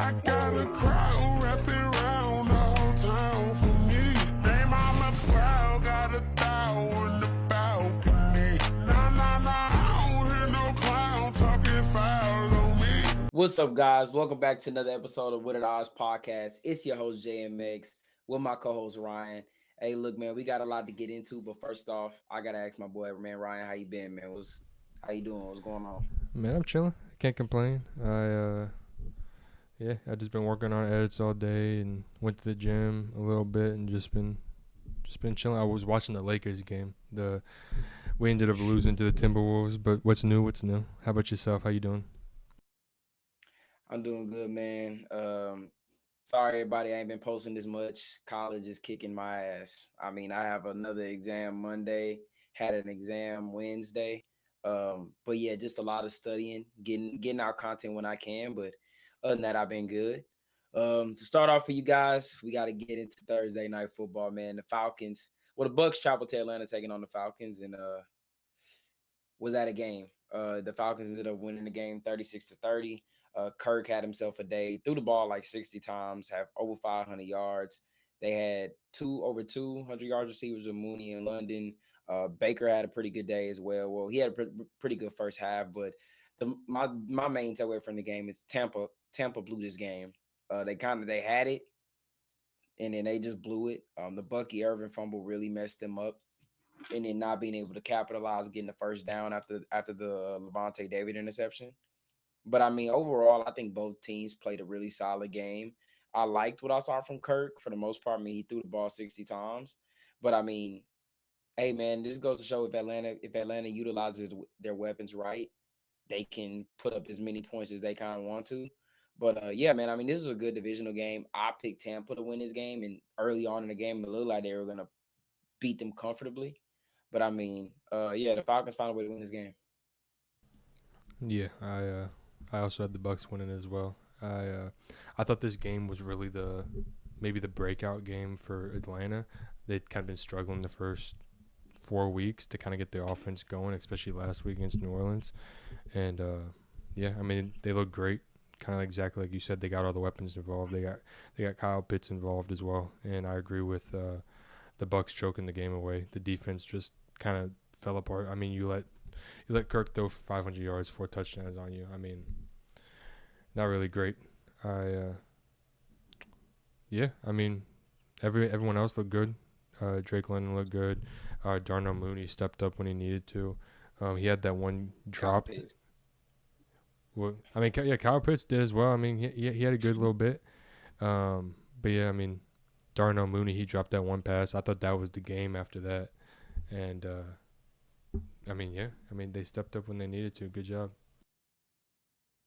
I got a crowd wrapping around the whole town for me. They mama proud, got 1,000 in the balcony. Nah, I don't hear no clown talking foul on me. What's up, guys? Welcome back to another episode of What It Odds podcast. It's your host, JMX, with my co-host, Ryan. Hey, look, man, we got a lot to get into, but first off, I got to ask my boy, man, Ryan, how you been, man? How you doing? What's going on? Man, I'm chilling. Can't complain. I just been working on edits all day and went to the gym a little bit and just been chilling. I was watching the Lakers game. We ended up losing to the Timberwolves, but what's new? How about yourself? How you doing? I'm doing good, man. Sorry, everybody, I ain't been posting this much. College is kicking my ass. I mean, I have another exam Monday, had an exam Wednesday. But yeah, just a lot of studying, getting out content when I can. But other than that, I've been good. To start off for you guys, we got to get into Thursday night football, man. The Falcons, the Bucks traveled to Atlanta taking on the Falcons, and was that a game? The Falcons ended up winning the game 36-30. Kirk had himself a day, threw the ball like 60 times, have over 500 yards. They had over 200 yards receivers with Mooney and London. Baker had a pretty good day as well. Well, he had a pretty good first half, but my main takeaway from the game is Tampa blew this game. They had it, and then they just blew it. The Bucky Irvin fumble really messed them up, and then not being able to capitalize, getting the first down after the Davante David interception. But I mean, overall, I think both teams played a really solid game. I liked what I saw from Kirk for the most part. I mean, he threw the ball 60 times. But I mean, hey man, this goes to show if Atlanta utilizes their weapons right, they can put up as many points as they kind of want to. But yeah, man, I mean, this is a good divisional game. I picked Tampa to win this game, and early on in the game, it looked like they were gonna beat them comfortably. But I mean, yeah, the Falcons found a way to win this game. Yeah, I also had the Bucks winning as well. I thought this game was really maybe the breakout game for Atlanta. They'd kind of been struggling the first 4 weeks to kind of get their offense going, especially last week against New Orleans. And yeah, I mean, they look great. Kind of exactly like you said, they got all the weapons involved. They got Kyle Pitts involved as well. And I agree with the Bucks choking the game away. The defense just kind of fell apart. I mean, you let Kirk throw for 500 yards, 4 touchdowns on you. I mean, not really great. Yeah, I mean, everyone else looked good. Drake London looked good. Darnell Mooney stepped up when he needed to. He had that one drop. Well, I mean, yeah, Kyle Pitts did as well. I mean, he had a good little bit. But yeah, I mean, Darnell Mooney, he dropped that one pass. I thought that was the game after that. And I mean, yeah, I mean, they stepped up when they needed to. Good job.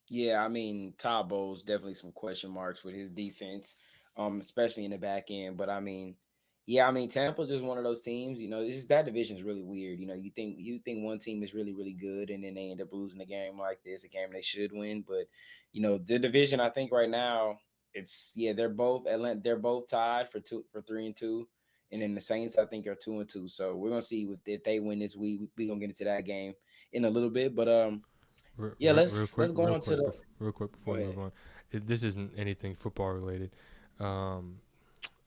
Yeah, I mean, Todd Bowles definitely some question marks with his defense, especially in the back end. But I mean, yeah, I mean, Tampa's just one of those teams. It's just that division is really weird. You think one team is really really good, and then they end up losing a game like this, a game they should win. But the division, I think right now they're both tied for 3-2, and then the Saints I think are 2-2. So we're gonna see if they win this week. We're gonna get into that game in a little bit, but yeah, Real let's quick, go on to the. real quick before Go we ahead. move on. This isn't anything football related.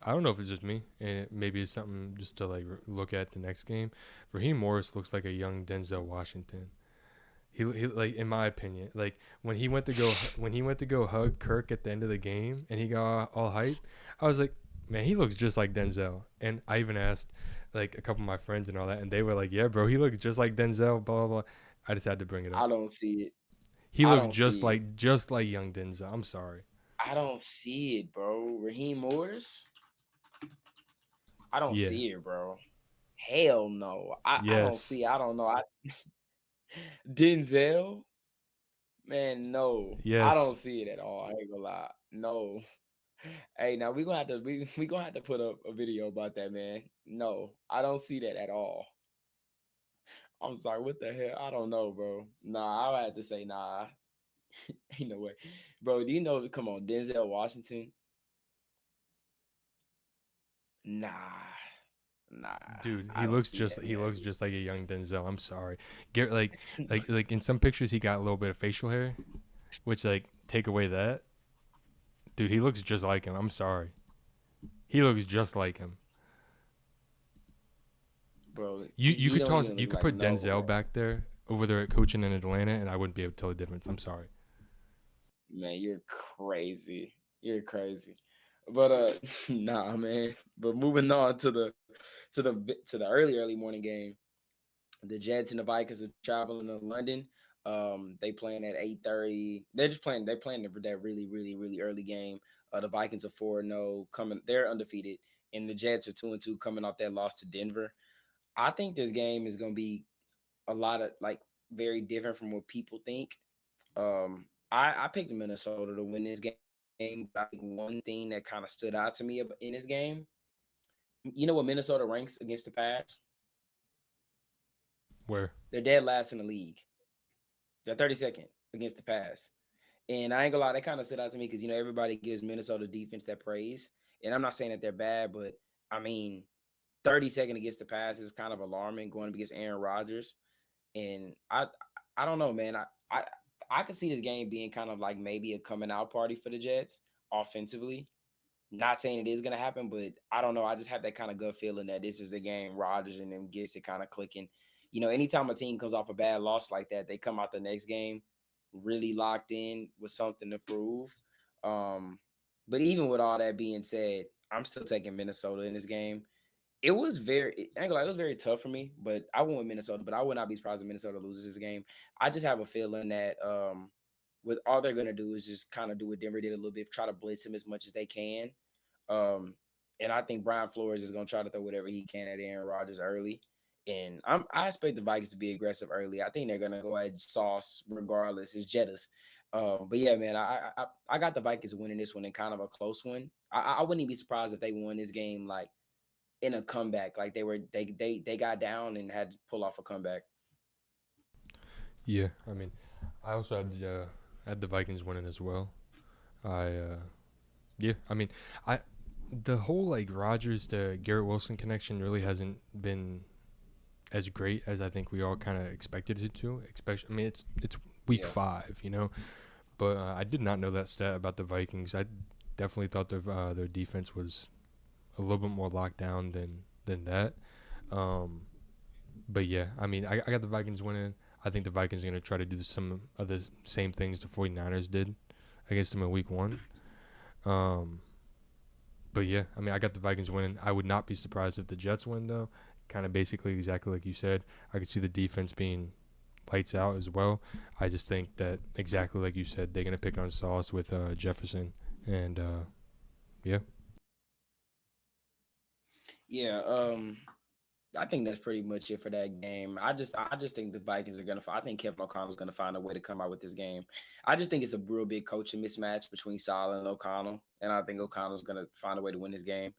I don't know if it's just me, and maybe it's something just to look at the next game. Raheem Morris looks like a young Denzel Washington. He like, in my opinion, like when he went to go hug Kirk at the end of the game and he got all hyped, I was like, man, he looks just like Denzel. And I even asked like a couple of my friends and all that, and they were like, yeah, bro, he looks just like Denzel. Blah blah blah. I just had to bring it up. I don't see it. He I looks don't see it. just like young Denzel. I'm sorry. I don't see it, bro. Raheem Morris. I don't Yeah. see it, bro. Hell no. I don't Yes. see. I don't know. Denzel. Man, no. I don't Yes. see it at all. I ain't gonna lie. No. Hey, now we gonna have to put up a video about that, man. No, I don't see that at all. I'm sorry. What the hell? I don't know, bro. Nah, I have to say nah. Ain't no way, bro. Do you know? Come on, Denzel Washington. Nah, nah. Dude, I don't see that, he man. looks just like a young Denzel. I'm sorry. Get like in some pictures he got a little bit of facial hair, which like take away that. Dude, he looks just like him. I'm sorry. He looks just like him. bro. You He could don't toss even you look could like put no Denzel back there over there coaching in Atlanta, and I wouldn't be able to tell the difference. I'm sorry. man. You're crazy. You're crazy. But nah, man. But moving on to the early morning game. The Jets and the Vikings are traveling to London. They playing at 8:30. They're just playing. They're playing that really early game. The Vikings are 4-0 coming. They're undefeated, and the Jets are 2-2 coming off that loss to Denver. I think this game is going to be a lot of like very different from what people think. I picked Minnesota to win this game, but I think one thing that kind of stood out to me in this game, you know what Minnesota ranks against the pass? Where? They're dead last in the league. They're 32nd against the pass. And I ain't gonna lie, that kind of stood out to me because everybody gives Minnesota defense that praise. And I'm not saying that they're bad, but I mean 32nd against the pass is kind of alarming going up against Aaron Rodgers. And I don't know, man. I could see this game being kind of like maybe a coming out party for the Jets offensively. Not saying it is gonna happen, but I don't know. I just have that kind of gut feeling that this is the game Rodgers and them gets it kind of clicking. Anytime a team comes off a bad loss like that, they come out the next game really locked in with something to prove. Um, but even with all that being said, I'm still taking Minnesota in this game. I ain't gonna lie, it was very tough for me, but I went with Minnesota. But I would not be surprised if Minnesota loses this game. I just have a feeling that with all they're gonna do is just kind of do what Denver did a little bit, try to blitz him as much as they can. Um, and I think Brian Flores is gonna try to throw whatever he can at Aaron Rodgers early. And I expect the Vikings to be aggressive early. I think they're gonna go ahead and sauce regardless. It's Jettas. But yeah, man, I got the Vikings winning this one in kind of a close one. I wouldn't even be surprised if they won this game like in a comeback. Like they got down and had to pull off a comeback. Yeah, I mean, I also had the Vikings winning as well. I yeah, I mean, I the whole like Rodgers to Garrett Wilson connection really hasn't been as great as I think we all kind of expected it to. Especially, I mean, it's week Yeah. 5, but I did not know that stat about the Vikings. I definitely thought their defense was a little bit more locked down than that. Um, but yeah, I mean, I got the Vikings winning. I think the Vikings are going to try to do some of the same things the 49ers did against them in week 1. Um, but yeah, I mean, I got the Vikings winning. I would not be surprised if the Jets win, though. Kind of basically exactly like you said. I could see the defense being lights out as well. I just think that exactly like you said, they're going to pick on Sauce with Jefferson. And yeah. Yeah, I think that's pretty much it for that game. I just think the Vikings are gonna. I think Kevin O'Connell's gonna find a way to come out with this game. I just think it's a real big coaching mismatch between Saleh and O'Connell, and I think O'Connell's gonna find a way to win this game.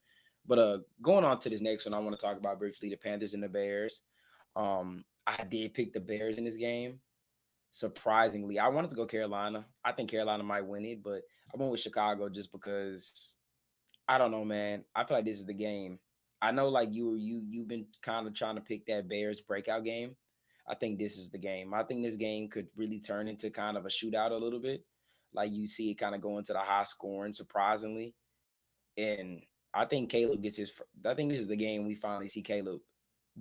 But going on to this next one, I want to talk about briefly the Panthers and the Bears. I did pick the Bears in this game. Surprisingly, I wanted to go Carolina. I think Carolina might win it, but I went with Chicago just because I don't know, man. I feel like this is the game. I know, like you've been kind of trying to pick that Bears breakout game. I think this is the game. I think this game could really turn into kind of a shootout a little bit. Like you see it kind of going to the high scoring, surprisingly. And I think Caleb gets his. I think this is the game we finally see Caleb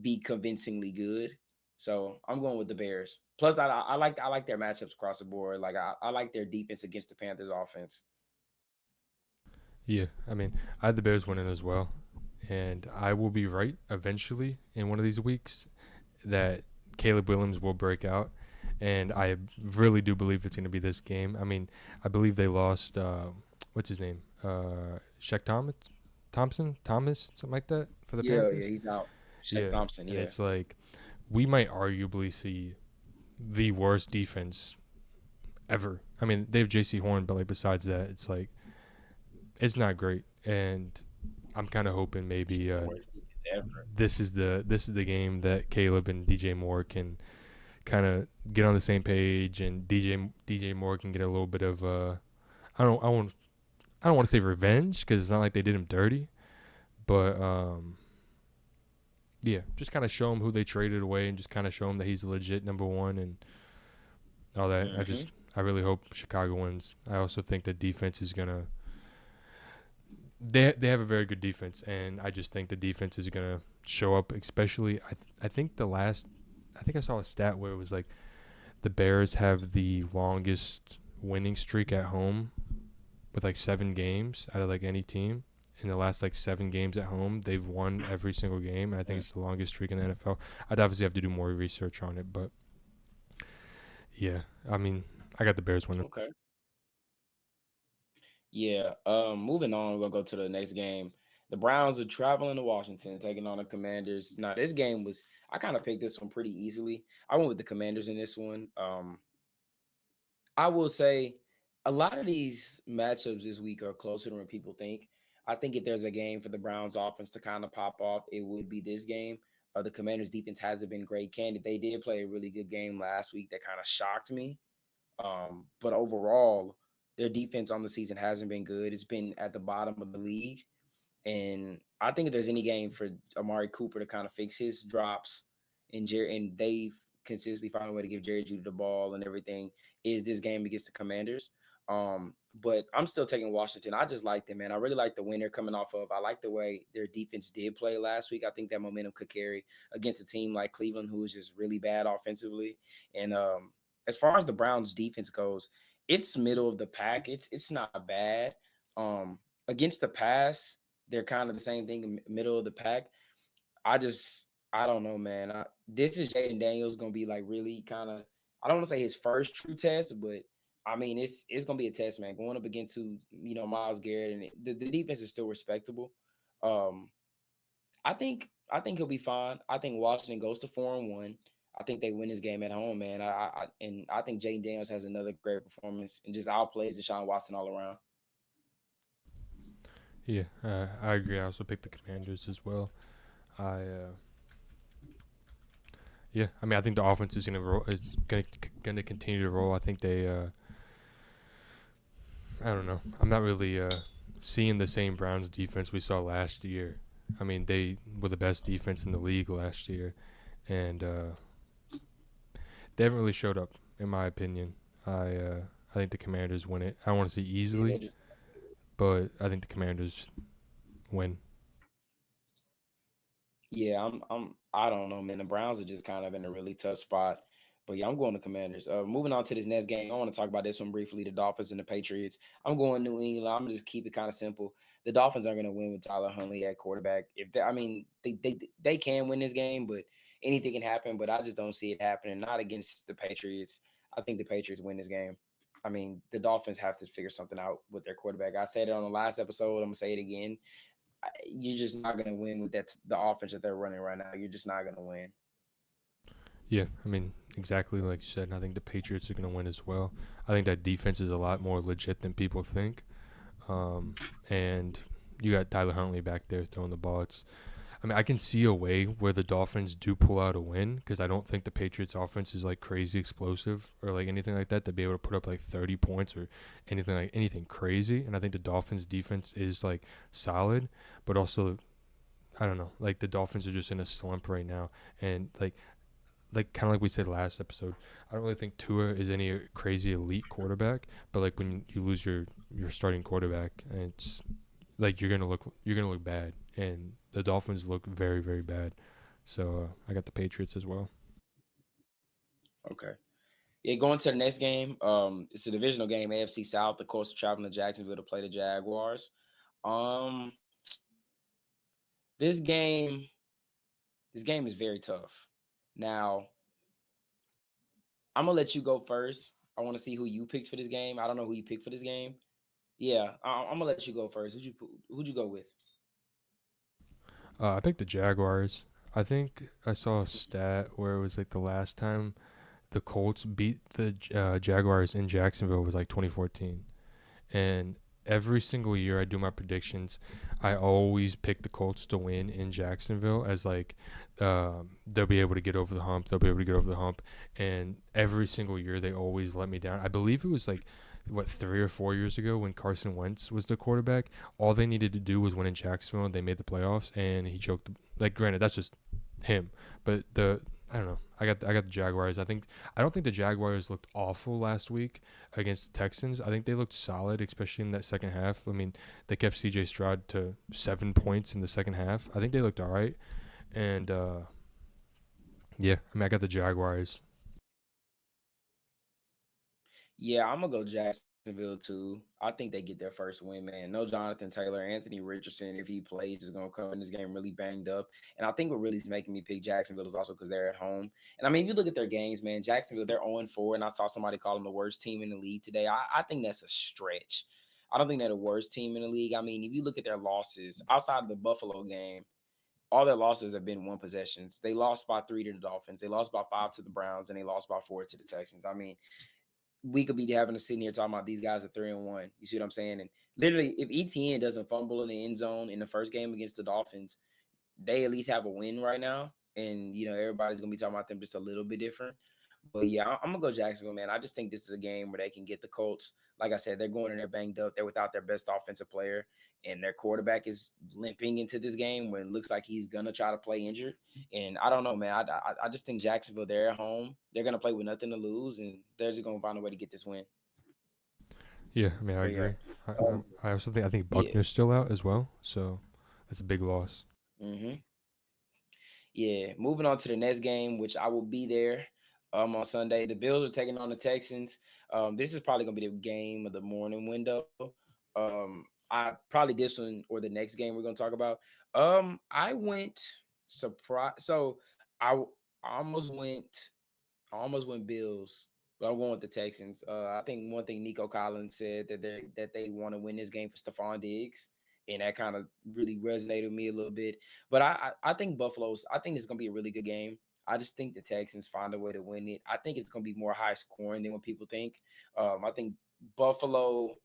be convincingly good. So I'm going with the Bears. Plus, I like their matchups across the board. Like I like their defense against the Panthers offense. Yeah, I mean, I had the Bears winning as well. And I will be right eventually in one of these weeks that Caleb Williams will break out. And I really do believe it's going to be this game. I mean, I believe they lost, what's his name? Shaq Thomas, something like that for the Yeah, Panthers. he's out. Shaq Yeah, Thompson, and yeah. it's like we might arguably see the worst defense ever. I mean, they have J.C. Horn, but like besides that, it's like it's not great. And I'm kind of hoping It's maybe the worst defense ever. this is the game that Caleb and DJ Moore can kind of get on the same page, and DJ Moore can get a little bit of I don't I won't I don't want to say revenge because it's not like they did him dirty, but yeah, just kind of show him who they traded away and just kind of show him that he's a legit number one and all that. Hmm. I really hope Chicago wins. I also think the defense is gonna they have a very good defense, and I just think the defense is gonna show up. Especially, I think I think I saw a stat where it was like the Bears have the longest winning streak at home with like 7 games out of like any team. In the last like 7 games at home, they've won every single game, and I think Mm. it's the longest streak in the NFL. I'd obviously have to do more research on it, but yeah, I mean, I got the Bears winning. Okay. Yeah. Moving on, we're gonna go to the next game. The Browns are traveling to Washington, taking on the Commanders. Now, this game was I kind of picked this one pretty easily. I went with the Commanders in this one. I will say a lot of these matchups this week are closer than what people think. I think if there's a game for the Browns offense to kind of pop off, it would be this game. The Commanders defense hasn't been great. Candid, they did play a really good game last week that kind of shocked me. But overall, their defense on the season hasn't been good. It's been at the bottom of the league. And I think if there's any game for Amari Cooper to kind of fix his drops and they consistently find a way to give Jerry Judy the ball and everything, is this game against the Commanders. But I'm still taking Washington. I just like them, man. I really like the win they're coming off of. I like the way their defense did play last week. I think that momentum could carry against a team like Cleveland, who is just really bad offensively. And as far as the Browns defense goes, it's middle of the pack. It's not bad. Against the pass, they're kind of the same thing, middle of the pack. I don't know, man. This is Jaden Daniels gonna be like really kind of. I don't want to say his first true test, but I mean it's gonna be a test, man. Going up against Miles Garrett and the defense is still respectable. Um, I think he'll be fine. I think Washington goes to 4-1. I think they win this game at home, man. I think Jaden Daniels has another great performance and just outplays Deshaun Watson all around. Yeah, I agree. I also picked the Commanders as well. I Yeah, I mean, I think the offense is gonna continue to roll. I think they I don't know. I'm not really seeing the same Browns defense we saw last year. I mean, they were the best defense in the league last year, and they haven't really showed up, in my opinion. I think the Commanders win it. I don't want to say Yeah, they easily, just but I think the Commanders win. Yeah, I don't know, man. The Browns are just kind of in a really tough spot. But yeah, I'm going to Commanders. Moving on to this next game, I want to talk about this one briefly. The Dolphins and the Patriots. I'm going New England. I'm gonna just keep it kind of simple. The Dolphins are going to win with Tyler Huntley at quarterback. If they, I mean, they can win this game, but anything can happen. But I just don't see it happening. Not against the Patriots. I think the Patriots win this game. I mean, the Dolphins have to figure something out with their quarterback. I said it on the last episode. I'm gonna say it again. You're just not going to win with the offense that they're running right now. You're just not going to win. Yeah, I mean, exactly like you said. And I think the Patriots are going to win as well. I think that defense is a lot more legit than people think. And you got Tyler Huntley back there throwing the ball. I mean, I can see a way where the Dolphins do pull out a win because I don't think the Patriots offense is like crazy explosive or like anything like that to be able to put up like 30 points or anything crazy. And I think the Dolphins defense is like solid, but also I don't know, like the Dolphins are just in a slump right now, and like kind of like we said last episode, I don't really think Tua is any crazy elite quarterback, but like when you lose your starting quarterback, and it's like you're gonna look bad, and the Dolphins look very very bad. So I got the Patriots as well. Okay. Yeah, going to the next game. It's a divisional game, AFC South. The Colts are traveling to Jacksonville to play the Jaguars. Um, this game, this game is very tough. Now, I'm gonna let you go first. I want to see who you picked for this game. I don't know who you picked for this game. Yeah, I'm gonna let you go first. Who'd you go with? I picked the Jaguars. I think I saw a stat where it was like the last time the Colts beat the Jaguars in Jacksonville was like 2014. And every single year I do my predictions, I always pick the Colts to win in Jacksonville as like they'll be able to get over the hump. They'll be able to get over the hump. And every single year they always let me down. I believe it was like 3 or 4 years ago when Carson Wentz was the quarterback. All they needed to do was win in Jacksonville, and they made the playoffs. And he choked. Like, granted, that's just him, but I don't know. I got the Jaguars. I don't think the Jaguars looked awful last week against the Texans. I think they looked solid, especially in that second half. I mean, they kept C.J. Stroud to 7 points in the second half. I think they looked all right. And yeah, I mean, I got the Jaguars. Yeah, I'm gonna go Jacksonville too. I think they get their first win, man. No Jonathan Taylor, Anthony Richardson, if he plays, is gonna come in this game really banged up. And I think what really is making me pick Jacksonville is also because they're at home. And I mean, if you look at their games, man, Jacksonville, they're 0-4, and I saw somebody call them the worst team in the league today. I think that's a stretch. I don't think they're the worst team in the league. I mean, if you look at their losses outside of the Buffalo game, all their losses have been one possessions. They lost by 3 to the Dolphins, they lost by 5 to the Browns, and they lost by 4 to the Texans. I mean, we could be having a sitting here talking about these guys are 3-1. You see what I'm saying? And literally, if ETN doesn't fumble in the end zone in the first game against the Dolphins, they at least have a win right now. And everybody's gonna be talking about them just a little bit different. But yeah, I'm gonna go Jacksonville, man. I just think this is a game where they can get the Colts. Like I said, they're going in there banged up. They're without their best offensive player, and their quarterback is limping into this game when it looks like he's gonna try to play injured. And I don't know, man. I just think Jacksonville, they're at home. They're gonna play with nothing to lose, and they're just gonna find a way to get this win. Yeah, I mean, I But yeah, agree. um, I also think yeah. Buckner's still out as well, so that's a big loss. hmm Yeah, moving on to the next game, which I will be there on Sunday. The Bills are taking on the Texans. This is probably gonna be the game of the morning window. I probably this one or the next game we're gonna talk about. I went surprise. So I I almost went Bills, but I'm going with the Texans. I think one thing Nico Collins said that they want to win this game for Stephon Diggs, and that kind of really resonated with me a little bit. But I think Buffalo's. I think it's gonna be a really good game. I just think the Texans find a way to win it. I think it's gonna be more high scoring than what people think. I think Buffalo.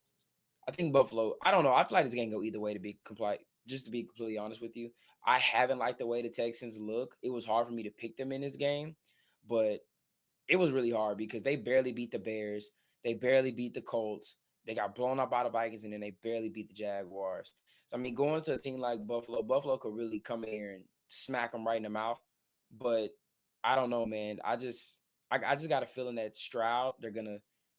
I think Buffalo. I don't know. I feel like this game go either way. To be complete, just to be completely honest with you, I haven't liked the way the Texans look. It was hard for me to pick them in this game, but it was really hard because they barely beat the Bears. They barely beat the Colts. They got blown up by the Vikings, and then they barely beat the Jaguars. So I mean, going to a team like Buffalo could really come in here and smack them right in the mouth. But I don't know, man. I just got a feeling that Stroud,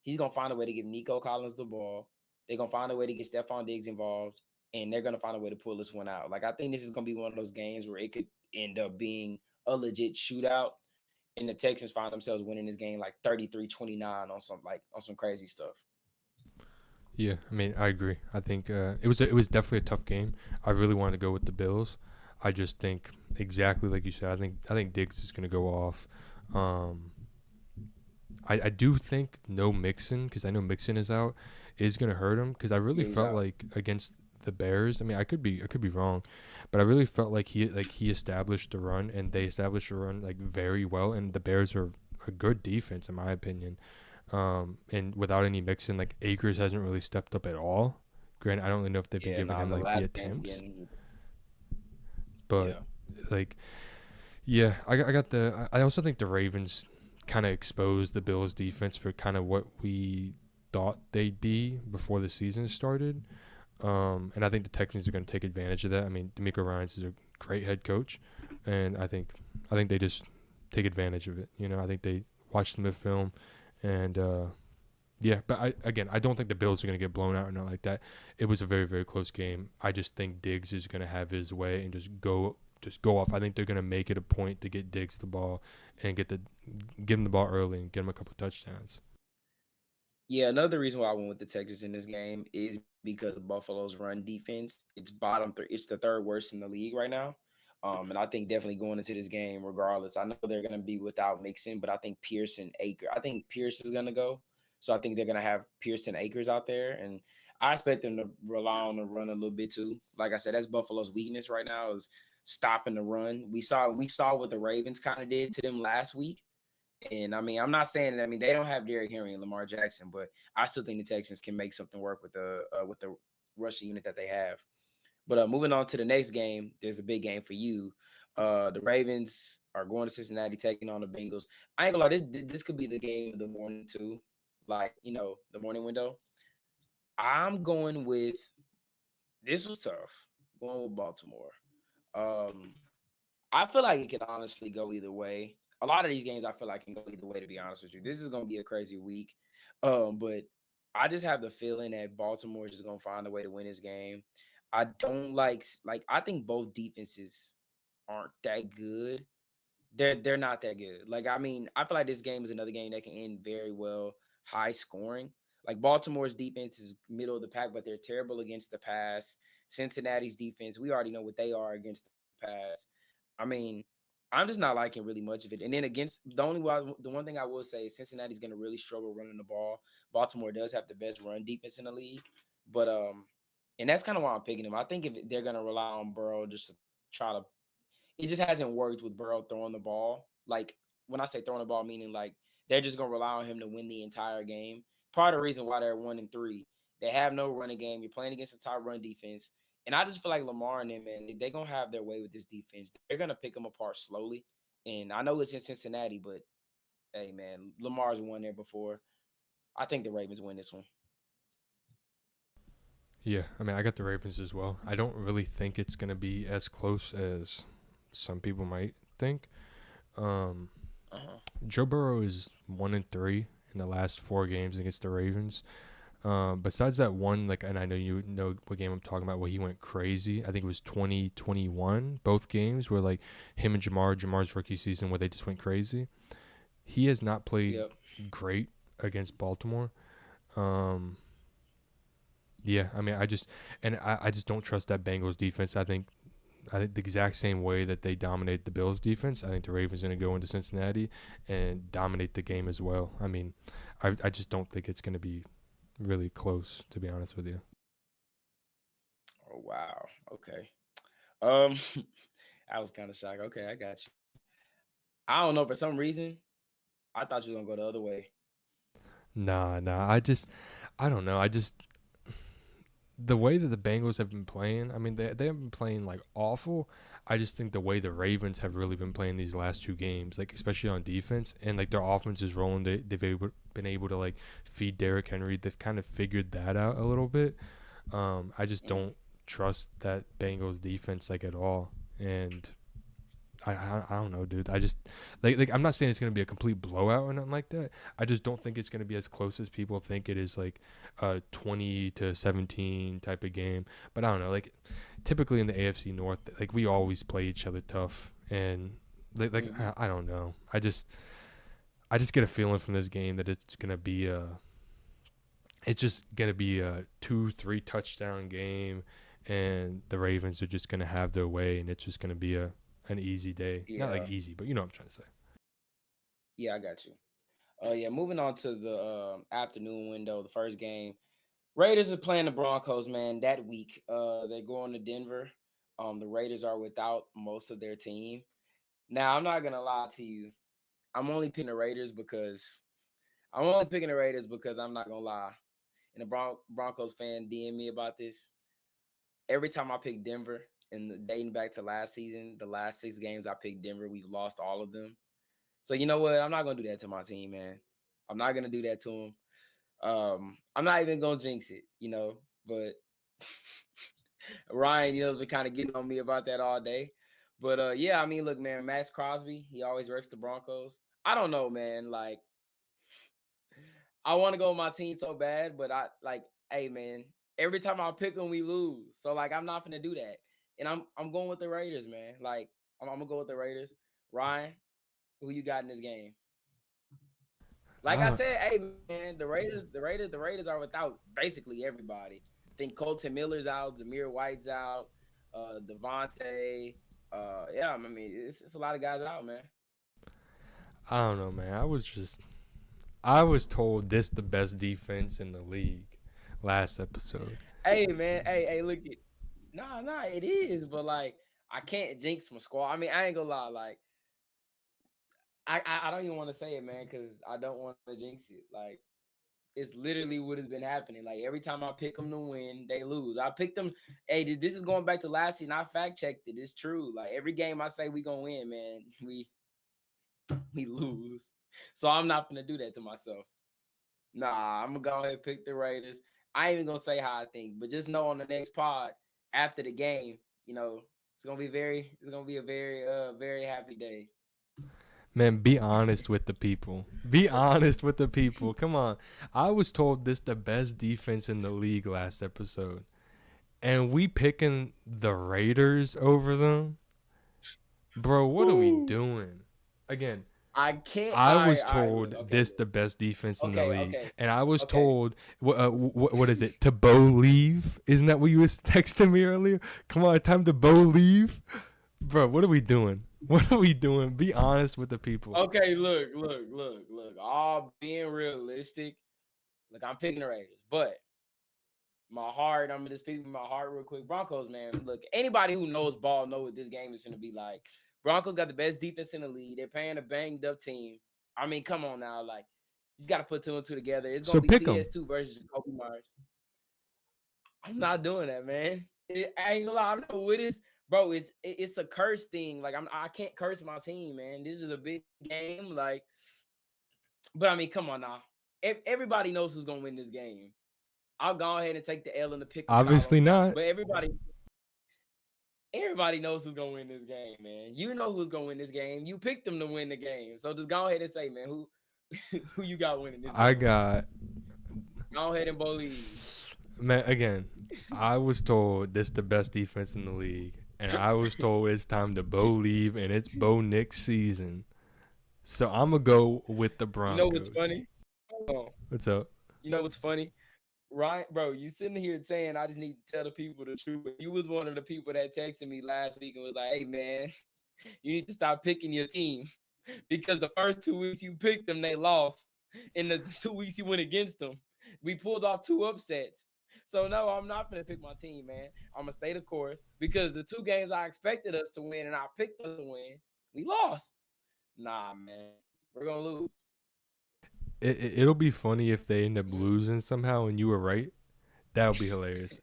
he's gonna find a way to give Nico Collins the ball. They're gonna find a way to get Stephon Diggs involved, and they're gonna find a way to pull this one out. Like I think this is gonna be one of those games where it could end up being a legit shootout, and the Texans find themselves winning this game like 33-29 on some crazy stuff. Yeah, I mean, I agree. I think it was definitely a tough game. I really wanted to go with the Bills. I just think exactly like you said. I think Diggs is going to go off. Um, I do think no Mixon, because I know Mixon is out, is going to hurt him, because I really Yeah, he's felt out. like against the Bears. I mean, I could be wrong, but I really felt like he established the run, and they established the run like very well, and the Bears are a good defense in my opinion. And without any Mixon, like Akers hasn't really stepped up at all. Granted, I don't really know if they've been Yeah, giving nah, him the like the last game, yeah, attempts, but yeah. like yeah, I also think the Ravens kind of exposed the Bills defense for kind of what we thought they'd be before the season started. And I think the Texans are going to take advantage of that. I mean, D'Amico Ryans is a great head coach, and I think they just take advantage of it. I think they watch the film, and yeah. But I don't think the Bills are going to get blown out or not like that. It was a very very close game. I just think Diggs is going to have his way and just go off. I think they're going to make it a point to get Diggs the ball and give him the ball early and get him a couple touchdowns. Yeah, another reason why I went with the Texans in this game is because of Buffalo's run defense. It's bottom three. It's the third worst in the league right now. And I think definitely going into this game, regardless, I know they're going to be without Mixon, but I think I think Pierce is going to go. So I think they're going to have Pearson Akers out there, and I expect them to rely on the run a little bit too. Like I said, that's Buffalo's weakness right now is stopping the run. We saw what the Ravens kind of did to them last week. And I mean, I'm not saying that. I mean, they don't have Derrick Henry and Lamar Jackson, but I still think the Texans can make something work with the rushing unit that they have. But moving on to the next game, there's a big game for you. The Ravens are going to Cincinnati, taking on the Bengals. I ain't gonna lie, this could be the game of the morning too, like the morning window. I'm going with this was tough. Going with Baltimore. Um, I feel like it could honestly go either way. a lot of these games I feel like can go either way. To be honest with you, this is gonna be a crazy week. But I just have the feeling that Baltimore is just gonna find a way to win this game. I don't like I think both defenses aren't that good. They're not that good. Like I mean, I feel like this game is another game that can end very well, high scoring. Like Baltimore's defense is middle of the pack, but they're terrible against the pass. Cincinnati's defense, we already know what they are against the pass. I mean, I'm just not liking really much of it. And then against the one thing I will say is Cincinnati's going to really struggle running the ball. Baltimore does have the best run defense in the league, but and that's kind of why I'm picking them. I think if they're going to rely on Burrow just to try to it just hasn't worked with Burrow throwing the ball. Like when I say throwing the ball, meaning like they're just gonna rely on him to win the entire game. Part of the reason why they're 1-3, they have no running game. You're playing against a top run defense, and I just feel like Lamar and them, man, they're gonna have their way with this defense. They're gonna pick them apart slowly. And I know it's in Cincinnati, but hey, man, Lamar's won there before. I think the Ravens win this one. Yeah, I mean, I got the Ravens as well. I don't really think it's gonna be as close as some people might think. Um, Uh-huh. Joe Burrow is 1-3 in the last 4 games against the Ravens. Besides that one, like, and I know you know what game I'm talking about, where he went crazy. I think it was 2021, both games where like him and Jamar's rookie season, where they just went crazy. He has not played Yep. great against Baltimore. Um, yeah, I mean, I just don't trust that Bengals defense. I think the exact same way that they dominate the Bills defense, I think the Ravens are going to go into Cincinnati and dominate the game as well. I mean, I just don't think it's going to be really close, to be honest with you. Oh wow. Okay. Um, I was kind of shocked. Okay, I got you. I don't know for some reason I thought you were gonna go the other way. Nah. I don't know. The way that the Bengals have been playing, I mean, they haven't been playing like awful. I just think the way the Ravens have really been playing these last 2 games, like especially on defense, and like their offense is rolling. Been able to like feed Derrick Henry. They've kind of figured that out a little bit. I just Mm. don't trust that Bengals defense like at all, and I don't know, dude. I just like I'm not saying it's gonna be a complete blowout or nothing like that. I just don't think it's gonna be as close as people think it is, like a 20-17 type of game. But I don't know, like typically in the AFC North, like we always play each other tough, and Hmm. I don't know. I just get a feeling from this game that it's just gonna be a 2-3 touchdown game, and the Ravens are just gonna have their way, and it's just gonna be an easy day. Not like Yeah, easy, but you know what I'm trying to say. yeah, I got you. Yeah, moving on to the afternoon window, the first game. Raiders are playing the Broncos, man, that week. They're going to Denver. The Raiders are without most of their team. Now, I'm not gonna lie to you. I'm only picking the Raiders because I'm not gonna lie. And the Broncos fan DM me about this. Every time I pick Denver, and dating back to last season, the last 6 games I picked Denver, we've lost all of them. So you know what? I'm not gonna do that to my team, man. I'm not gonna do that to them. I'm not even gonna jinx it, but Ryan, has been kind of getting on me about that all day. But yeah, I mean, look, man, Max Crosby, he always wrecks the Broncos. I don't know, man. Like, I want to go with my team so bad, but hey, man, every time I pick them, we lose. So like, I'm not gonna do that, and I'm going with the Raiders, man. Like, I'm gonna go with the Raiders. Ryan, who you got in this game? Like I Uh, said, hey man, the Raiders are without basically everybody. I think Colton Miller's out, Zamir White's out, Davante. Yeah, I mean it's a lot of guys out, man. I don't know, man. I was told this the best defense in the league last episode. Hey man, hey, look it. Nah, it is, but like I can't jinx my squad. I mean, I ain't gonna lie, like I don't even want to say it, man, because I don't want to jinx it. Like it's literally what has been happening. Like every time I pick them to win, they lose. I picked them. Hey, this is going back to last season. I fact checked it. It's true. Like every game I say we gonna win, man, we lose. So I'm not gonna do that to myself. Nah, I'm gonna go ahead and pick the Raiders. I ain't even gonna say how I think, but just know on the next pod after the game, it's gonna be a very very happy day. Man, be honest with the people. Be honest with the people. Come on. I was told this the best defense in the league last episode. And we picking the Raiders over them? Bro, what are we Ooh, doing? Again, I can't. I was All right, look. told Okay, this look. the best defense in the Okay, league, okay, and I was okay. told what is it to bow leave? Isn't that what you was texting me earlier? Come on, time to bow leave, bro. What are we doing? What are we doing? Be honest with the people. Okay, look. All being realistic. Look, I'm picking the Raiders, but my heart, I'm gonna just speak with my heart real quick. Broncos, man. Look, anybody who knows ball know what this game is gonna be like. Broncos got the best defense in the league. They're playing a banged up team. I mean, come on now, like you just gotta put two and two together. It's So gonna be pick them. PS2 versus Jacoby Myers. I'm not doing that, man. I ain't gonna lie. I don't know what is, bro. It's a curse thing. Like I can't curse my team, man. This is a big game. Like, but I mean, come on now. Everybody knows who's gonna win this game. I'll go ahead and take the L in the pick 'em Obviously column. not. But everybody knows who's gonna win this game, man. You know who's gonna win this game. You picked them to win the game. So just go ahead and say, man, who who you got winning this I game? got Go ahead and believe. man again. I was told this the best defense in the league, and I was told it's time to bow leave, and it's Bo Nick's season. So I'm gonna go with the You know what's Broncos. funny? Hold on. What's up? You know what's funny? Right, bro, you sitting here saying I just need to tell the people the truth. But you was one of the people that texted me last week and was like, hey man, you need to stop picking your team. Because the first 2 weeks you picked them, they lost. In the 2 weeks you went against them, we pulled off two upsets. So no, I'm not gonna pick my team, man. I'm gonna stay the course because the two games I expected us to win and I picked us to win, we lost. Nah, man, we're gonna lose. It'll be funny if they end up losing somehow and you were right. That'll be hilarious.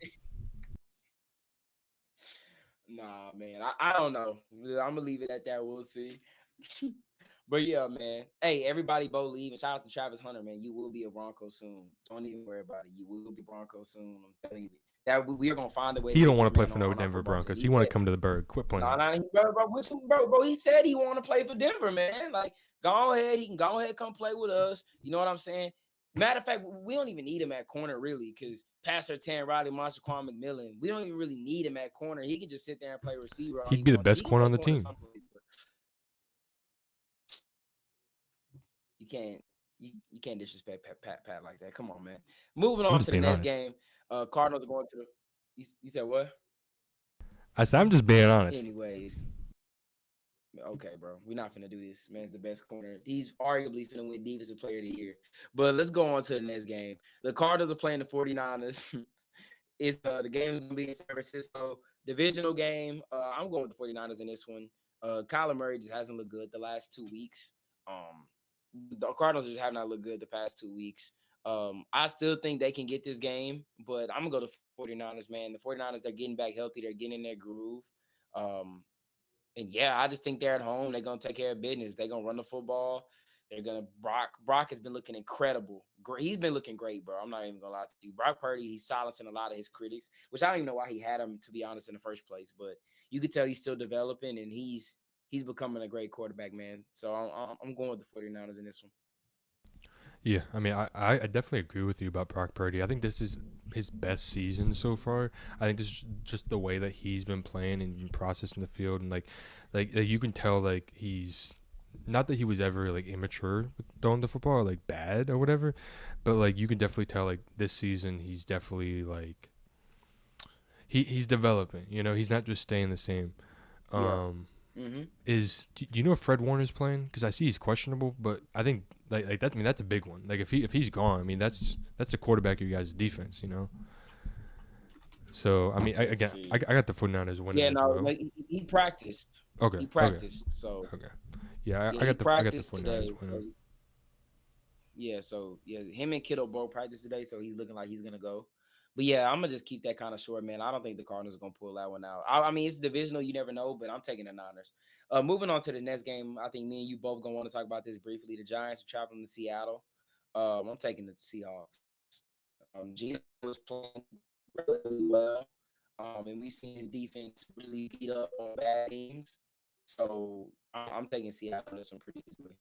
Nah, man, I don't know. I'm gonna leave it at that. We'll see. But yeah, man. Hey, everybody, Bo leave and shout out to Travis Hunter, man. You will be a Bronco soon. Don't even worry about it. You will be Bronco soon. I'm telling you that we are gonna find a way to He don't get want this to play man for no on our Denver football team. Broncos. He He want to said, come to the Bird. Quit no, playing. no, bro. He said he want to play for Denver, man. Like, go ahead. He can go ahead, come play with us. You know what I'm saying? Matter of fact, we don't even need him at corner, really, because Pastor Tan Riley, Monster Quan McMillan, we don't even really need him at corner. He can just sit there and play receiver all He'd he be the wants to. best He can corner play on the corner team. someplace, but you can't you can't disrespect Pat like that. Come on, man. Moving I'm on just to the being next honest. game. Cardinals are going to the. You said what? I said I'm just being honest. Anyways, okay, bro. We're not finna do this. Man's the best corner. He's arguably finna win Defensive Player of the Year. But let's go on to the next game. The Cardinals are playing the 49ers. It's the game is gonna be in San Francisco. Divisional game. I'm going with the 49ers in this one. Kyler Murray just hasn't looked good the last 2 weeks. Um, the Cardinals just have not looked good the past 2 weeks. I still think they can get this game, but I'm gonna go to 49ers, man. The 49ers, they're getting back healthy, they're getting in their groove. Um, and yeah, I just think they're at home. They're gonna take care of business. They're gonna run the football. They're gonna Brock has been looking incredible. Great. He's been looking great, bro. I'm not even gonna lie to you. Brock Purdy, he's silencing a lot of his critics, which I don't even know why he had him, to be honest, in the first place. But you could tell he's still developing and he's becoming a great quarterback, man. So I'm going with the 49ers in this one. Yeah, I mean, I definitely agree with you about Brock Purdy. I think this is his best season so far. I think this is just the way that he's been playing and processing the field, and like you can tell like he's not that he was ever like immature with throwing the football or like bad or whatever, but like you can definitely tell like this season he's definitely like he's developing. You know, he's not just staying the same. Yeah. Um, Mm-hmm. do you know if Fred Warner's playing? Because I see he's questionable, but I think like that. I mean, that's a big one. Like if he's gone, I mean that's the quarterback of your guys' defense, you know. So I mean, Let's again, see. I got the 49ers winning Yeah, as no, well. like he practiced. Okay, He okay, practiced. So okay. Yeah, yeah, I he got the practiced 49ers today. winning. So yeah, him and Kittle both practiced today, so he's looking like he's gonna go. But yeah, I'm gonna just keep that kind of short, man. I don't think the Cardinals are gonna pull that one out. I mean, it's divisional, you never know, but I'm taking the Niners. Moving on to the next game, I think me and you both gonna want to talk about this briefly. The Giants are traveling to Seattle. I'm taking the Seahawks. Gino was playing really well, and we've seen his defense really beat up on bad teams. So I'm taking Seattle on this one pretty easily.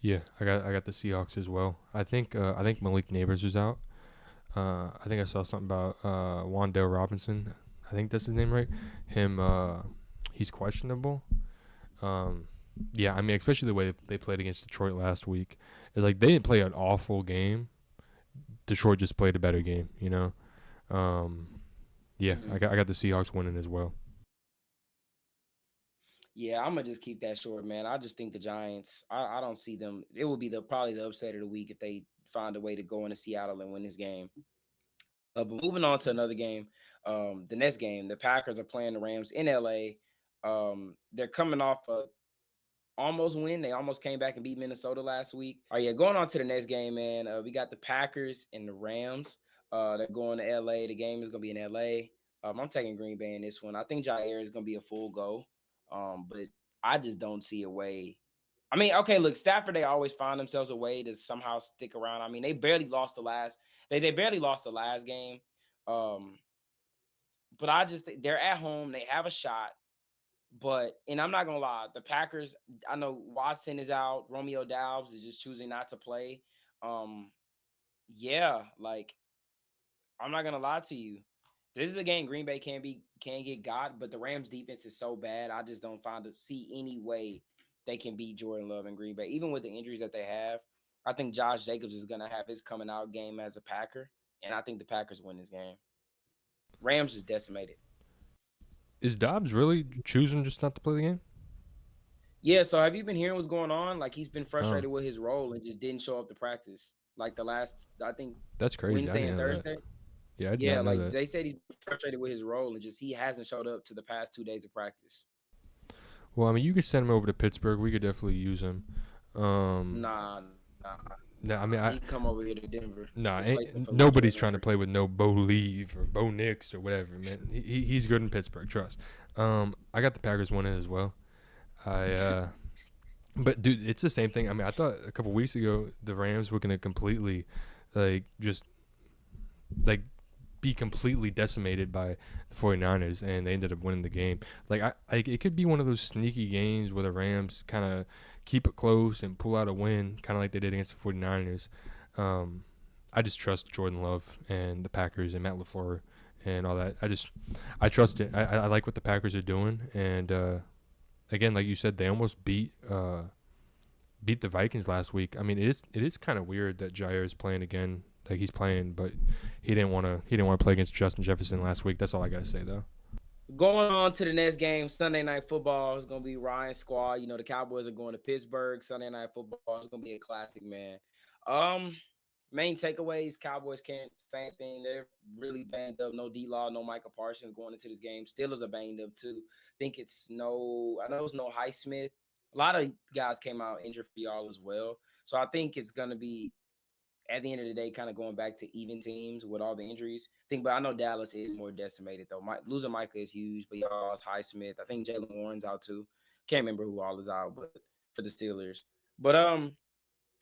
Yeah, I got the Seahawks as well. I think Malik Neighbors is out. I think I saw something about Wandale Robinson. I think that's his name, right? Him, he's questionable. Um, yeah, I mean, especially the way they played against Detroit last week. It's like they didn't play an awful game. Detroit just played a better game, you know. Um, yeah, Mm-hmm. I got the Seahawks winning as well. Yeah, I'm gonna just keep that short, man. I just think the Giants. I don't see them. It would be probably the upset of the week if they find a way to go into Seattle and win this game. But moving on to another game, the next game, the Packers are playing the Rams in LA. They're coming off a almost win. They almost came back and beat Minnesota last week. Oh yeah, going on to the next game, man. We got the Packers and the Rams. They're going to LA. The game is gonna be in LA. I'm taking Green Bay in this one. I think Jair is gonna be a full go. But I just don't see a way. I mean, okay, look, Stafford, they always find themselves a way to somehow stick around. I mean, they barely lost the last, they barely lost the last game. Um, but I just think they're at home, they have a shot. But and I'm not gonna lie, the Packers, I know Watson is out, Romeo Doubs is just choosing not to play. Um, yeah, like I'm not gonna lie to you. This is a game Green Bay can get got, but the Rams defense is so bad. I just don't see any way they can beat Jordan Love and Green Bay, even with the injuries that they have. I think Josh Jacobs is gonna have his coming out game as a Packer, and I think the Packers win this game. Rams is decimated. Is Dobbs really choosing just not to play the game? Yeah, so have you been hearing what's going on? Like he's been Oh, frustrated with his role and just didn't show up to practice. Like the last, I think that's crazy. I Wednesday and didn't know that. Thursday. Yeah, I did Yeah, not know like that. they said he's frustrated with his role and just he hasn't showed up to the past 2 days of practice. Well, I mean, you could send him over to Pittsburgh. We could definitely use him. Um, Nah, nah, I mean, he come over here to Denver. nah, Replace him for nobody's Jordan trying to for play with no Bo Leave or Bo Nix or whatever, man. He's good in Pittsburgh, trust. I got the Packers winning as well. But dude, it's the same thing. I mean, I thought a couple weeks ago the Rams were gonna completely, just like be completely decimated by the 49ers, and they ended up winning the game. It could be one of those sneaky games where the Rams kind of keep it close and pull out a win, kind of like they did against the 49ers. I just trust Jordan Love and the Packers and Matt LaFleur and all that. I trust it. I like what the Packers are doing, and again, like you said, they almost beat the Vikings last week. I mean, it is kind of weird that Jair is playing again. Like he's playing, but he didn't want to play against Justin Jefferson last week. That's all I gotta say though. Going on to the next game, Sunday Night Football is going to be Ryan Squad. You know, the Cowboys are going to Pittsburgh. Sunday Night Football is going to be a classic, man. Um, Main takeaways, Cowboys can't, same thing. They're really banged up. No D-Law, no Michael Parsons going into this game. Steelers are banged up, too. I know it's no Highsmith. A lot of guys came out injured for y'all as well. So I think it's going to be at the end of the day, kind of going back to even teams with all the injuries. But I know Dallas is more decimated though. Losing Micah is huge, but y'all lost Highsmith. I think Jalen Warren's out too. Can't remember who all is out, but for the Steelers. But I'm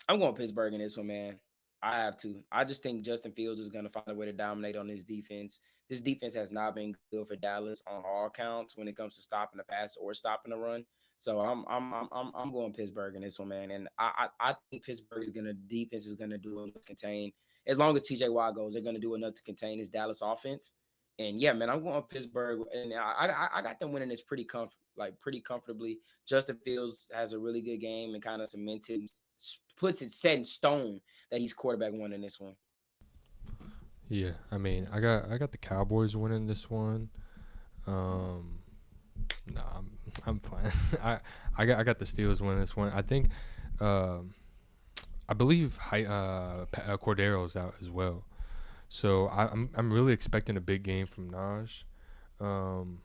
going Pittsburgh in this one, man. I have to. I just think Justin Fields is going to find a way to dominate on this defense. This defense has not been good for Dallas on all counts when it comes to stopping the pass or stopping the run. So I'm going Pittsburgh in this one, man. And I think Pittsburgh is gonna defense is gonna do enough to contain. As long as TJ Watt goes, they're gonna do enough to contain this Dallas offense. And yeah, man, I'm going Pittsburgh, and I got them winning this pretty comfortably. Justin Fields has a really good game and kind of puts it set in stone that he's quarterback one in this one. Yeah, I mean, I got the Cowboys winning this one. Nah, I'm fine. I got the Steelers winning this one. I think, I believe Cordero's out as well. So I'm really expecting a big game from Naj. Um,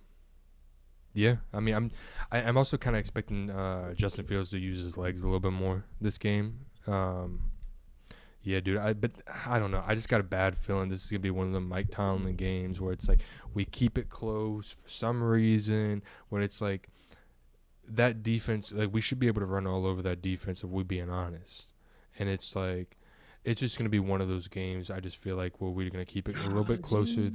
yeah, I mean I'm also kind of expecting Justin Fields to use his legs a little bit more this game. Yeah, dude. But I don't know. I just got a bad feeling this is gonna be one of the Mike Tomlin games where it's like we keep it close for some reason. When it's like that defense, like we should be able to run all over that defense if we're being honest. And it's like it's just gonna be one of those games. I just feel like we're gonna keep it a little bit closer.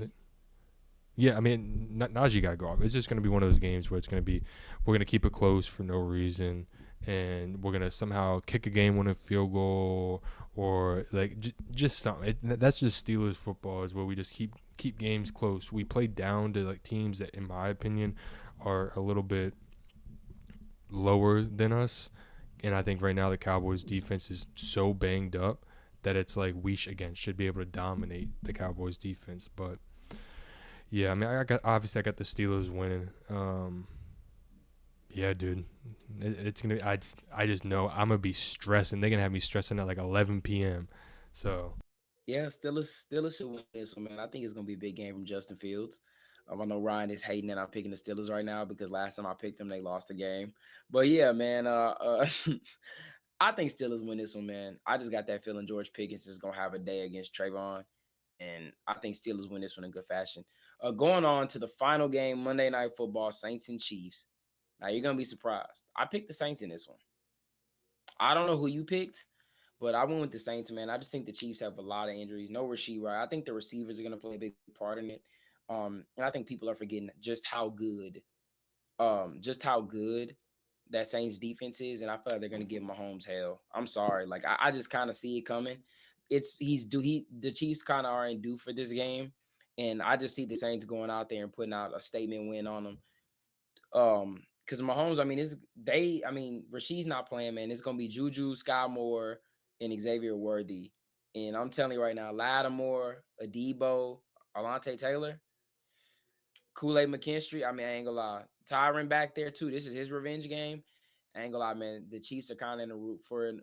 Yeah, I mean, Najee got to go off. It's just going to be one of those games where it's going to be, we're going to keep it close for no reason, and we're going to somehow kick a game-winning field goal or like just something. That's just Steelers football, is where we just keep games close. We play down to like teams that, in my opinion, are a little bit lower than us, and I think right now the Cowboys defense is so banged up that it's like we again should be able to dominate the Cowboys defense, but. Yeah, I mean, I got the Steelers winning. Yeah, dude, it's gonna. I just know I'm gonna be stressing. They're gonna have me stressing at like 11 p.m. So Yeah, Steelers should win this one, man. I think it's gonna be a big game from Justin Fields. I know Ryan is hating that I'm picking the Steelers right now because last time I picked them, they lost the game. But yeah, man, I think Steelers win this one, man. I just got that feeling George Pickens is gonna have a day against Trayvon, and I think Steelers win this one in good fashion. Going on to the final game, Monday Night Football, Saints and Chiefs. Now you're gonna be surprised. I picked the Saints in this one. I don't know who you picked, but I went with the Saints, man. I just think the Chiefs have a lot of injuries. No Rasheed Rice. I think the receivers are going to play a big part in it. And I think people are forgetting just how good that Saints defense is, and I feel like they're going to give Mahomes hell. I'm sorry, like I just kind of see it coming. The Chiefs kind of are in due for this game, and I just see the Saints going out there and putting out a statement win on them. Because Mahomes, I mean, Rasheed's not playing, man. It's gonna be Juju, Sky Moore, and Xavier Worthy. And I'm telling you right now, Lattimore, Adebo, Alante Taylor, Kool-Aid McKinstry. I mean, I ain't gonna lie. Tyron back there too. This is his revenge game. I ain't gonna lie, man. The Chiefs are kind of in a root for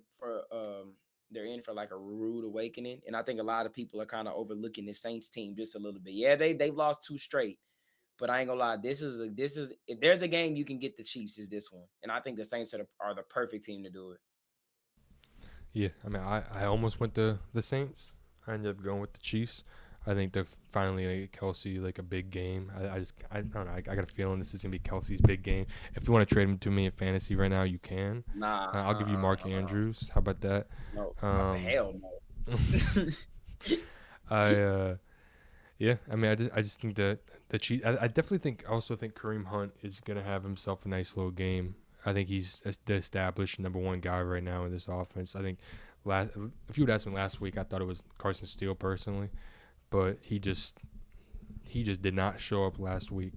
they're in for like a rude awakening. And I think a lot of people are kind of overlooking the Saints team just a little bit. Yeah, they've lost two straight. But I ain't gonna lie, this is if there's a game you can get the Chiefs is this one, and I think the Saints are the perfect team to do it. yeah, I mean, I almost went to the Saints. I ended up going with the Chiefs. I think they're finally like Kelsey like a big game. I don't know. I got a feeling this is gonna be Kelsey's big game. If you want to trade him to me in fantasy right now, you can. Nah, I'll give you Mark Andrews. How about that? no, Um, hell no. I Yeah, I mean, I just think that the Chiefs. I definitely also think Kareem Hunt is gonna have himself a nice little game. I think he's the established number one guy right now in this offense. I think if you would ask me last week, I thought it was Carson Steele personally, but he just did not show up last week.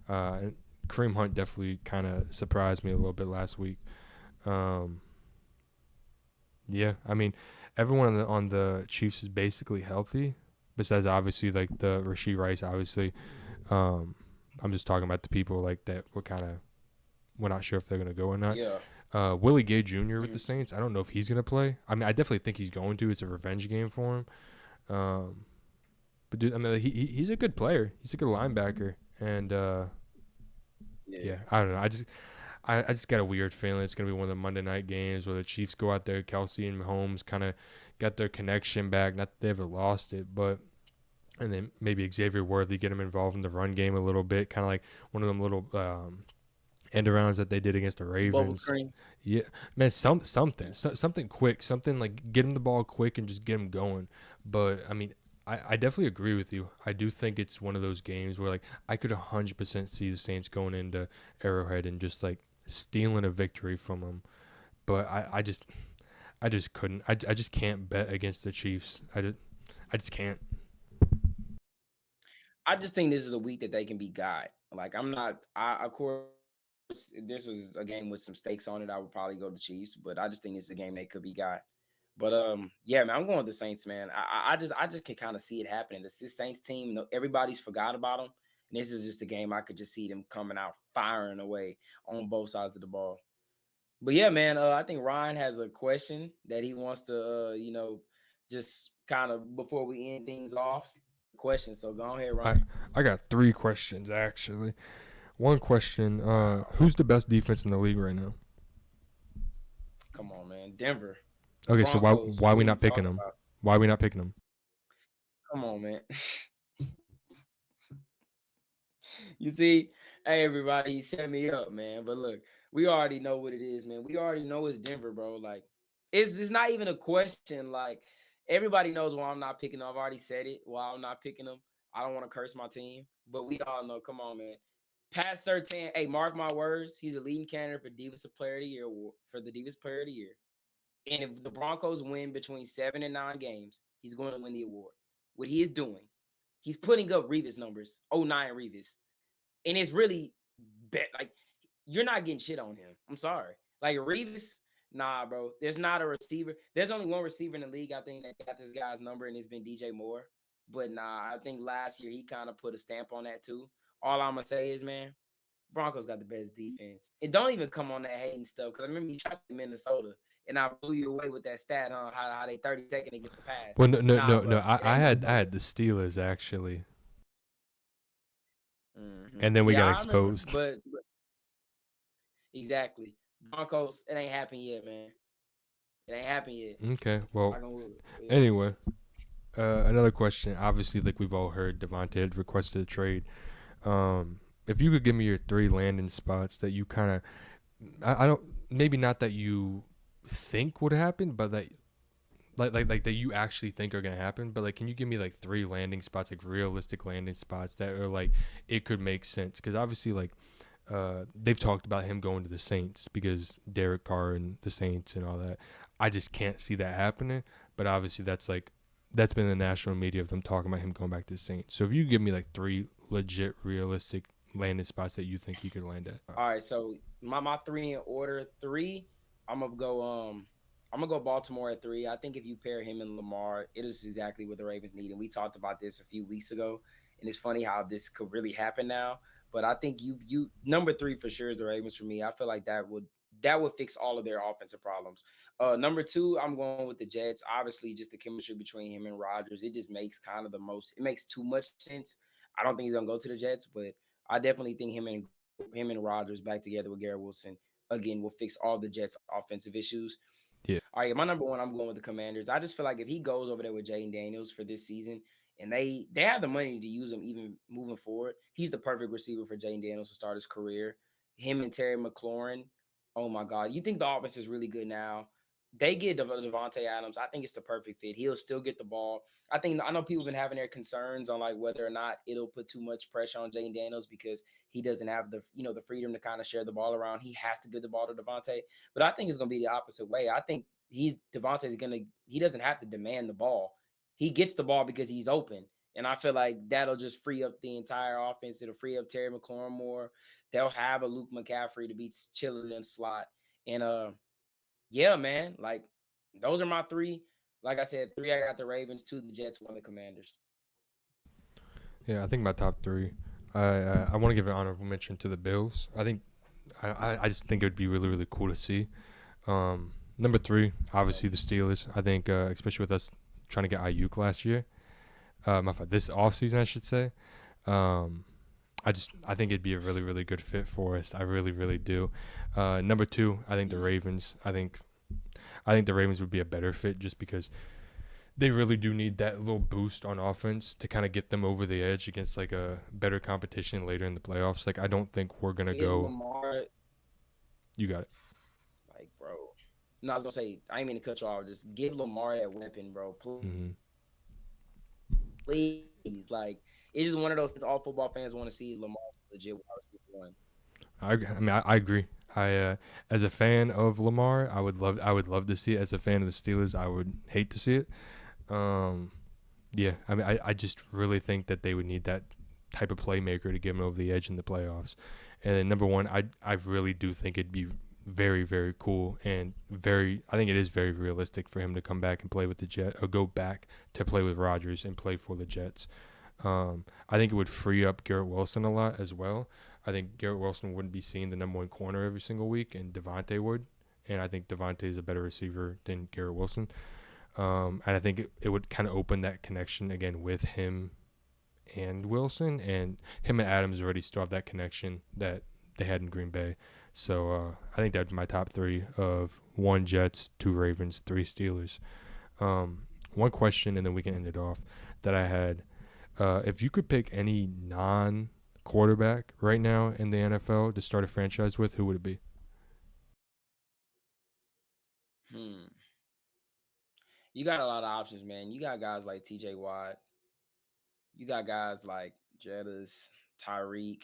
And Kareem Hunt definitely kind of surprised me a little bit last week. Um, yeah, I mean, everyone on the Chiefs is basically healthy, besides obviously like the Rasheed Rice. Obviously, um, I'm just talking about the people like that. We're not sure if they're gonna go or not. Yeah. Willie Gay Jr. with the Mhm. Saints. I don't know if he's gonna play. I mean, I definitely think he's going to. It's a revenge game for him. Um, but dude, I mean, he's a good player. He's a good linebacker, and Yeah. yeah, I don't know. I just got a weird feeling it's gonna be one of the Monday night games where the Chiefs go out there, Kelsey and Mahomes kind of got their connection back. Not that they ever lost it, but and then maybe Xavier Worthy get him involved in the run game a little bit, kind of like one of them little end arounds that they did against the Bubble Ravens. screen. Yeah, man, something quick, something like get him the ball quick and just get him going. But I mean, I definitely agree with you. I do think it's one of those games where like I could 100% see the Saints going into Arrowhead and just like stealing a victory from them. But I just couldn't. I just can't bet against the Chiefs. I just can't. I just think this is a week that they can be got. Like I'm not. I of course if this is a game with some stakes on it. I would probably go to Chiefs, but I just think it's a game they could be got. But yeah, man, I'm going with the Saints, man. I just can kind of see it happening. This Saints team, everybody's forgot about them, and this is just a game I could just see them coming out firing away on both sides of the ball. But yeah, man, I think Ryan has a question that he wants to, just kind of before we end things off. Question, so go ahead, I Ryan. I got three questions actually. One question: Wow, Who's the best defense in the league right now? come on, man, Denver, the Okay, so why Broncos. why are we What are you not picking talking them? about? Why are we not picking them? Come on, man. You see, hey everybody, he set me up, man. But look, we already know what it is, man. We already know it's Denver, bro. Like, it's not even a question. Like, everybody knows why I'm not picking them. I've already said it. Why I'm not picking them. I don't want to curse my team, but we all know. Come on, man. Pat Surtain, hey, mark my words. He's a leading candidate for Divas Player of the Year award, for the Divas Player of the Year. And if the Broncos win between 7 and 9 games, he's going to win the award. What he is doing, he's putting up Revis numbers, 09 Revis. And it's really like you're not getting shit on him. I'm sorry. Like Revis, nah, bro. There's not a receiver. There's only one receiver in the league, I think, that got this guy's number, and it's been DJ Moore. But nah, I think last year he kind of put a stamp on that too. All I'm gonna say is, man, Broncos got the best defense. And don't even come on that hating stuff, because I remember you tried to Minnesota, and I blew you away with that stat on how they 32nd against the pass. Well, no, no, Nah, no, no. bro, I, it I ain't had I Minnesota. had the Steelers actually, Mm-hmm. and then we Yeah, got I remember, exposed. but exactly. Broncos, it ain't happened yet, man. It ain't happened yet. Okay, well, Knock on wood. Yeah. anyway, another question. Obviously, like we've all heard, Davante had requested a trade. If you could give me your three landing spots that you kind of, I don't, maybe not that you think would happen, but that like that you actually think are gonna happen. But like, can you give me like three landing spots, like realistic landing spots that are like it could make sense? Because obviously, like they've talked about him going to the Saints because Derek Carr and the Saints and all that. I just can't see that happening. But obviously, that's been the national media of them talking about him going back to the Saints. So if you give me like three legit, realistic landing spots that you think he could land at. All right, so my three in order. Three, I'm gonna go I'm gonna go Baltimore at three. I think if you pair him and Lamar, it is exactly what the Ravens need. And we talked about this a few weeks ago. And it's funny how this could really happen now. But I think you number three for sure is the Ravens for me. I feel like that would fix all of their offensive problems. Number two, I'm going with the Jets. Obviously, just the chemistry between him and Rodgers. It just makes kind of the most. It makes too much sense. I don't think he's gonna go to the Jets, but I definitely think him and Rodgers back together with Garrett Wilson again will fix all the Jets' offensive issues. Yeah. All right, my number one, I'm going with the Commanders. I just feel like if he goes over there with Jaden Daniels for this season, and they have the money to use him even moving forward, he's the perfect receiver for Jaden Daniels to start his career. Him and Terry McLaurin, oh my God, you think the offense is really good now? They get Davante Adams. I think it's the perfect fit. He'll still get the ball. I know people have been having their concerns on like whether or not it'll put too much pressure on Jaden Daniels because he doesn't have the freedom to kind of share the ball around. He has to give the ball to Davante. But I think it's gonna be the opposite way. I think he doesn't have to demand the ball. He gets the ball because he's open. And I feel like that'll just free up the entire offense. It'll free up Terry McLaurin more. They'll have a Luke McCaffrey to be chilling in the slot. And yeah, man, like those are my three. Like I said, three I got the Ravens, two the Jets, one the Commanders. Yeah, I think my top three. I want to give an honorable mention to the Bills. I think I just think it would be really really cool to see. Number three, obviously the Steelers. I think especially with us trying to get Ayuk last year, this offseason I should say. Um, I think it'd be a really really good fit for us. I really really do. Number two, I think the Ravens. I think the Ravens would be a better fit just because they really do need that little boost on offense to kind of get them over the edge against like a better competition later in the playoffs. Like I don't think we're gonna Give go. Lamar, You got it. like, bro. No, I was gonna say, I ain't mean to cut you off. Just give Lamar that weapon, bro. Mm-hmm. Please. Like, it's just one of those things all football fans want to see Lamar legit wide receiver one. I agree. As a fan of Lamar, I would love to see it. As a fan of the Steelers, I would hate to see it. Um, yeah, I just really think that they would need that type of playmaker to get them over the edge in the playoffs. And then number one, I really do think it'd be very very cool and I think it is very realistic for him to come back and play with the Jets or go back to play with Rodgers and play for the Jets. I think it would free up Garrett Wilson a lot as well. I think Garrett Wilson wouldn't be seeing the number one corner every single week, and Davante would. And I think Davante is a better receiver than Garrett Wilson. And I think it would kind of open that connection again with him and Wilson. And him and Adams already still have that connection that they had in Green Bay. So I think that'd be my top three of one Jets, two Ravens, three Steelers. One question, and then we can end it off, that I had. If you could pick any non-quarterback right now in the NFL to start a franchise with, who would it be? Hmm. You got a lot of options, man. You got guys like TJ Watt. You got guys like Jettas, Tyreek,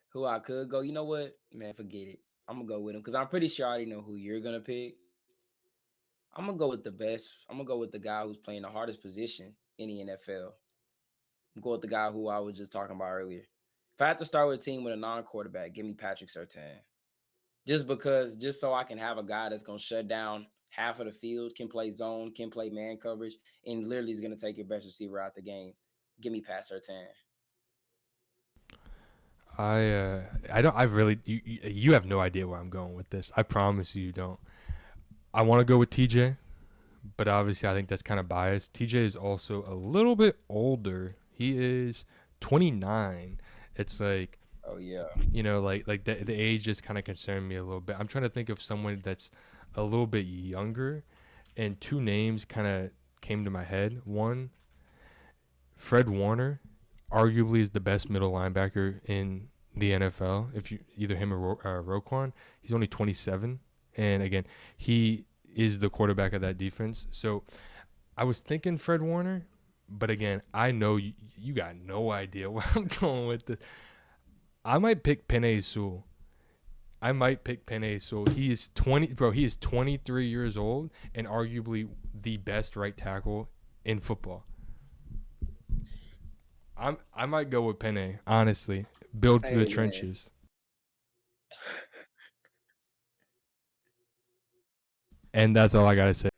who I could go. You know what, man? Forget it. I'm gonna go with him because I'm pretty sure I already know who you're gonna pick. I'm gonna go with the best. I'm gonna go with the guy who's playing the hardest position in the NFL. Go with the guy who I was just talking about earlier. If I had to start with a team with a non-quarterback, give me Patrick Surtain. Just so I can have a guy that's gonna shut down half of the field, can play zone, can play man coverage, and literally is gonna take your best receiver out the game. Give me Pat Surtain. I don't. I really. You have no idea where I'm going with this. I promise you don't. I want to go with TJ, but obviously I think that's kind of biased. TJ is also a little bit older. He is 29. It's like, Oh yeah. like the age just kind of concerned me a little bit. I'm trying to think of someone that's a little bit younger, and two names kind of came to my head. One, Fred Warner, arguably is the best middle linebacker in the NFL. If you either him or Roquan, he's only 27, and again, he is the quarterback of that defense. So I was thinking Fred Warner, but again, I know you got no idea where I'm going with this. I might pick Penei Sewell. He is 20, bro. He is 23 years old and arguably the best right tackle in football. I might go with Penei, honestly. Build through Hey the man. trenches. And that's all I gotta say.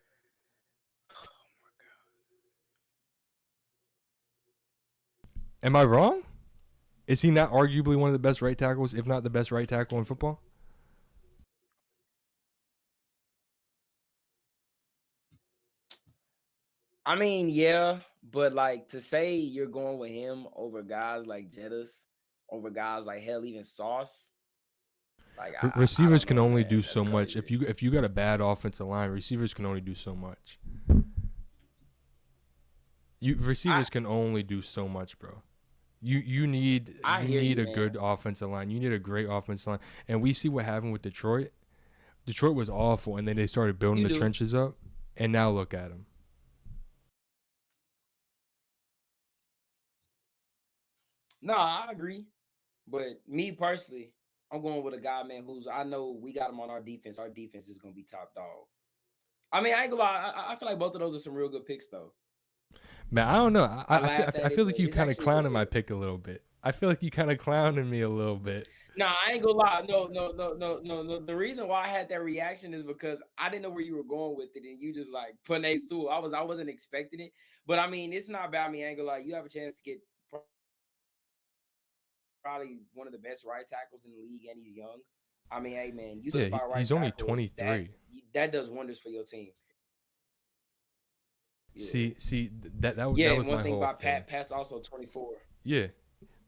Am I wrong? Is he not arguably one of the best right tackles, if not the best right tackle in football? I mean, yeah, but like to say you're going with him over guys like Jettas, over guys like hell, even Sauce, like I Receivers don't can know, only man. do That's so much. crazy. If you got a bad offensive line, receivers can only do so much. You I receivers can only do so much, bro. I You hear need you, a man. good offensive line. You need a great offensive line. And we see what happened with Detroit. Detroit was awful, and then they started building You the do. trenches up, and now look at them. No, I agree. But me personally, I'm going with a guy, man, who's I know we got him on our defense. Our defense is gonna be top dog. I mean, I ain't gonna lie. I feel like both of those are some real good picks, though. Man, I don't know. I laughed I at it, feel but like you it's kind of actually clowning my good. pick a little bit. I feel like you kind of clowning me a little bit. No, I ain't gonna lie. No, no, no, no, no, no. The reason why I had that reaction is because I didn't know where you were going with it, and you just like Panay Sewell. I wasn't expecting it, but I mean, it's not about me. I ain't gonna lie. You have a chance to get probably one of the best right tackles in the league, and he's young. I mean, hey man, you Yeah, solidify right he's only tackle 23. that does wonders for your team. Yeah, That yeah. And was one my thing whole about thing. Pat's also 24. Yeah,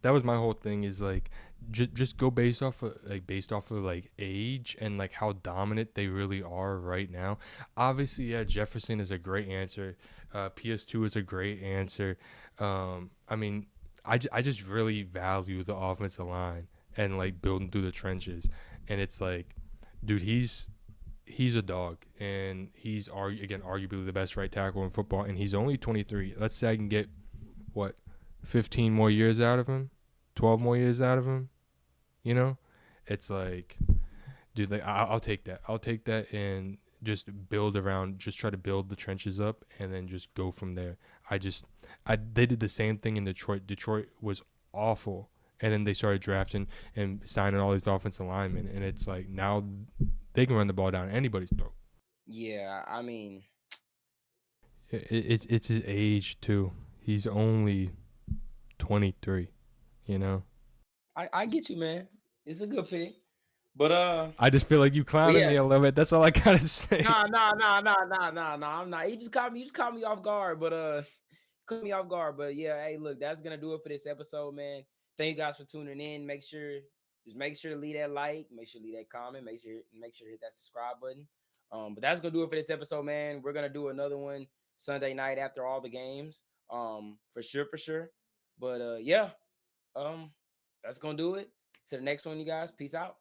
that was my whole thing. Is like just go based off of like age and like how dominant they really are right now. Obviously, yeah, Jefferson is a great answer. PS2 is a great answer. I mean, I just really value the offensive line and like building through the trenches, and it's like, dude, he's a dog, and he's again arguably the best right tackle in football, and he's only 23. Let's say I can get what 15 more years out of him, 12 more years out of him. You know, it's like, dude, like I'll take that. I'll take that and just build around, just try to build the trenches up, and then just go from there. They did the same thing in Detroit. Detroit was awful, and then they started drafting and signing all these offensive linemen, and it's like now they can run the ball down anybody's throat. Yeah, I mean, It's his age too. He's only 23. You know. I get you, man. It's a good pick, but I just feel like you but clowning yeah. me a little bit. That's all I gotta say. Nah. I'm not. You just caught me off guard, but caught me off guard. But yeah, hey, look, that's gonna do it for this episode, man. Thank you guys for tuning in. Make sure to leave that like, make sure to leave that comment, make sure to hit that subscribe button. But that's gonna do it for this episode, man. We're gonna do another one Sunday night after all the games. For sure, for sure. But yeah, um, that's gonna do it. To the next one, you guys. Peace out.